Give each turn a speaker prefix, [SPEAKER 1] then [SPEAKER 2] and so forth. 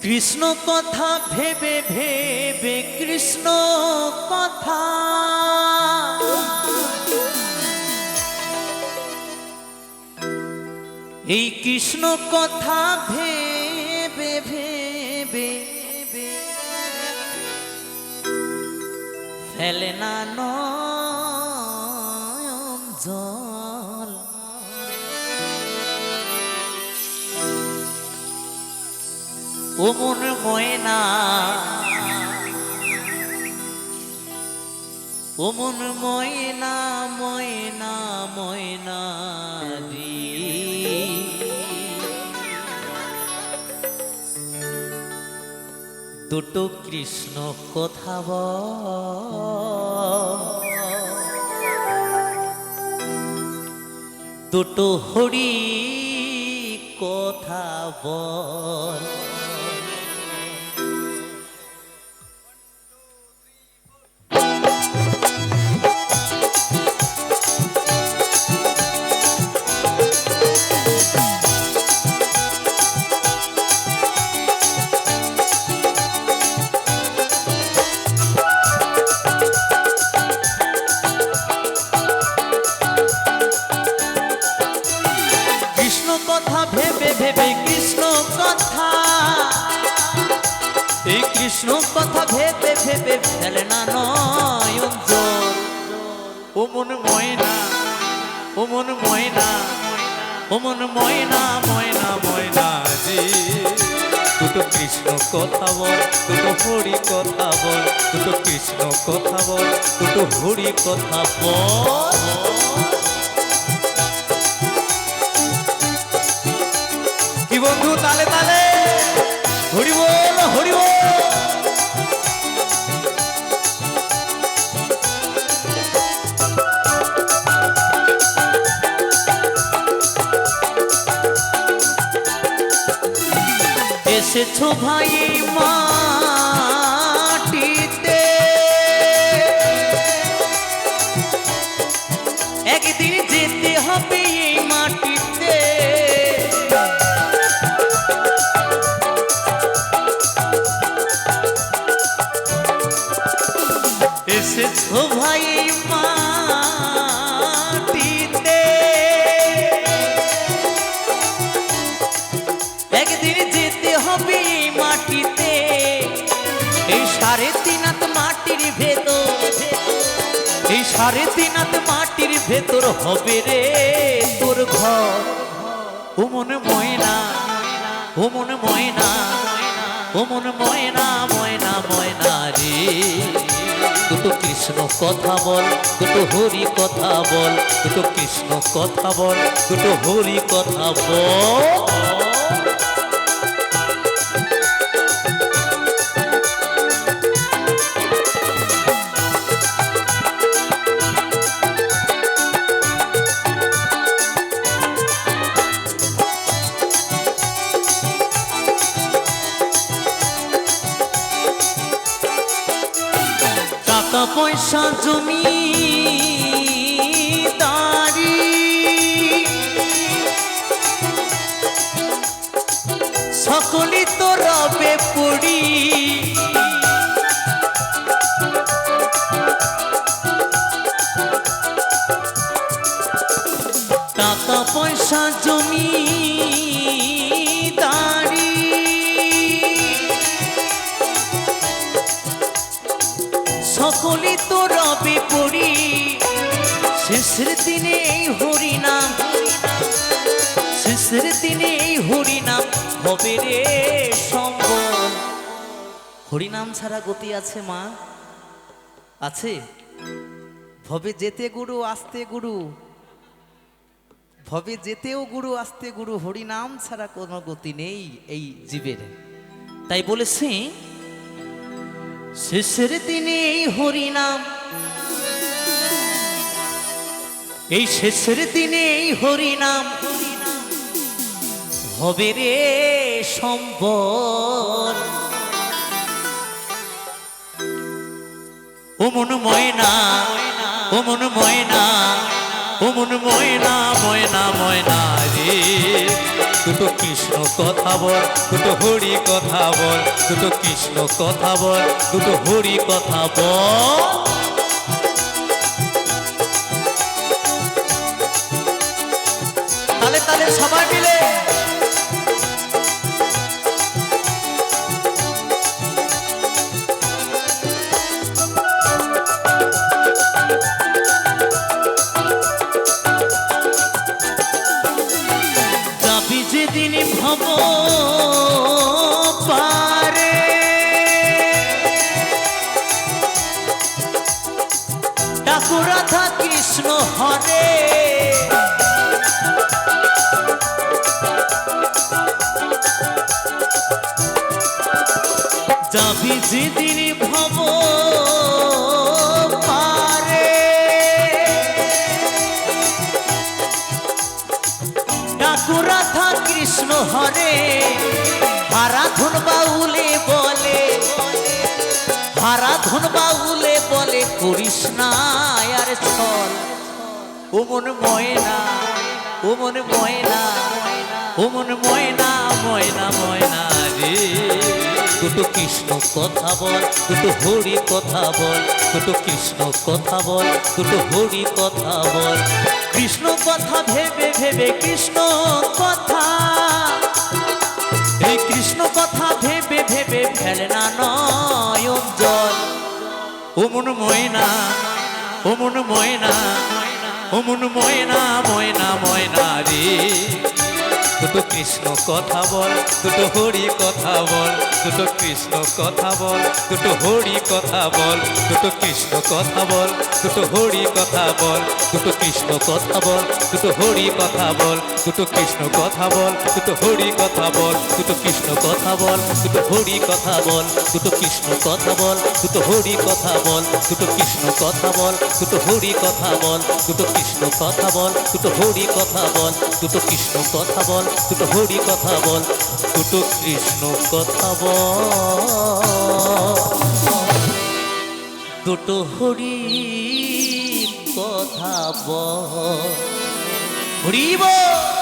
[SPEAKER 1] কৃষ্ণ কথা ভেবে ভেবে কৃষ্ণ কথা এই কৃষ্ণ কথা ভেবে ভেবে ফেলে না নয়ন জল ও মন ময়না ও মন ময়না ময়না ময়না রে দুটো কৃষ্ণ কথা দুটো হরি কথা বল কথা ভেবে ভেবে কৃষ্ণ কথা এই কৃষ্ণ কথা ভেবে ভেবে ফেলে না নয়ন জল ও মন ময়না ও মন ময়না ও মন ময়না ময়না ময়না জি দুটো কৃষ্ণ কথা বল দুটো হরি কথা বল দুটো কৃষ্ণ কথা বল দুটো হরি কথা বল কি বন্ধু তালে তালে হরি বল হরি বল এসেছো ভাই মাটিতে একদিন যেতে হবে এই মাটিতে এসেছো ভাই মাটিতে একদিন যেতে হবে এই মাটিতে এই 3.5 হাত মাটির ভেতর এই 3.5 হাত মাটির ভেতর হবে রে তোর ঘর ও মন ময়না ও মন ময়না ও মন ময়না ময়না ময়না রে দুটো কৃষ্ণ কথা বল দুটো হরি কথা বল দুটো কৃষ্ণ কথা বল দুটো হরি কথা বল টাকা পয়সা জমি দাঁড়ি সকলি তো রবে পড়ি টাকা পয়সা জমি দাঁড়ি সকলে তো রবে পড়ি শেষের দিনে এই হরিনাম শেষের দিনে এই হরিনাম হবে রে সম্বল হরিনাম ছাড়া গতি আছে মা আছে ভবে যেতে গুরু আসতে গুরু ভবে যেতেও গুরু আসতে গুরু হরিনাম ছাড়া কোনো গতি নেই এই জীবের তাই বলেছি শেষের দিনে এই হরিনাম এই শেষের দিনে এই হরিনাম হবে রে সম্বল ও মন ময়না ও মন ময়না ও মন ময়না ময়না ময়না রে দুটো কৃষ্ণ কথা বল, দুটো হরি কথা বল, দুটো কৃষ্ণ কথা বল, দুটো হরি কথা বল। তালে তালে সবাই মিলে যাবি যেদিন ভব পারে ডাকু রাধা কৃষ্ণ হরে, যাবি যেদিন ভব পারে ডাকু রাধা কৃষ্ণ হরে, হারাধন বাউলে বলে, হারাধন বাউলে বলে করিস না আর ছল। ও মন ময়না, ও মন ময়না, ও মন ময়না, ময়না ময়না রে। দুটো কৃষ্ণ কথা বল, দুটো হরি কথা বল, দুটো কৃষ্ণ কথা বল, দুটো হরি কথা বল। কৃষ্ণ কথা ভেবে ভেবে কৃষ্ণ কথা, এই কৃষ্ণ কথা ভেবে ভেবে ফেলে না নয়ন জল। ও মন ময়না, ও মন ময়না, ও মন ময়না, ময়না ময়না রে। দুটো কৃষ্ণ কথা বল, দুটো হরি কথা বল, দুটো কৃষ্ণ কথা বল, দুটো হরি কথা বল, দুটো কৃষ্ণ কথা বল, দুটো হরি কথা বল, দুটো কৃষ্ণ কথা বল, দুটো হরি কথা বল, দুটো কৃষ্ণ কথা বল, দুটো হরি কথা বল, দুটো কৃষ্ণ কথা বল, দুটো হরি কথা বল, দুটো কৃষ্ণ কথা বল, দুটো হরি কথা বল, দুটো কৃষ্ণ কথা বল, দুটো হরি কথা বল, দুটো কৃষ্ণ কথা বল, দুটো হরি কথা বল, দুটো কৃষ্ণ কথা বল, দুটো হরি কথা বল, দুটো কৃষ্ণ কথা বল, দুটো হরি কথা বল। হরি বল।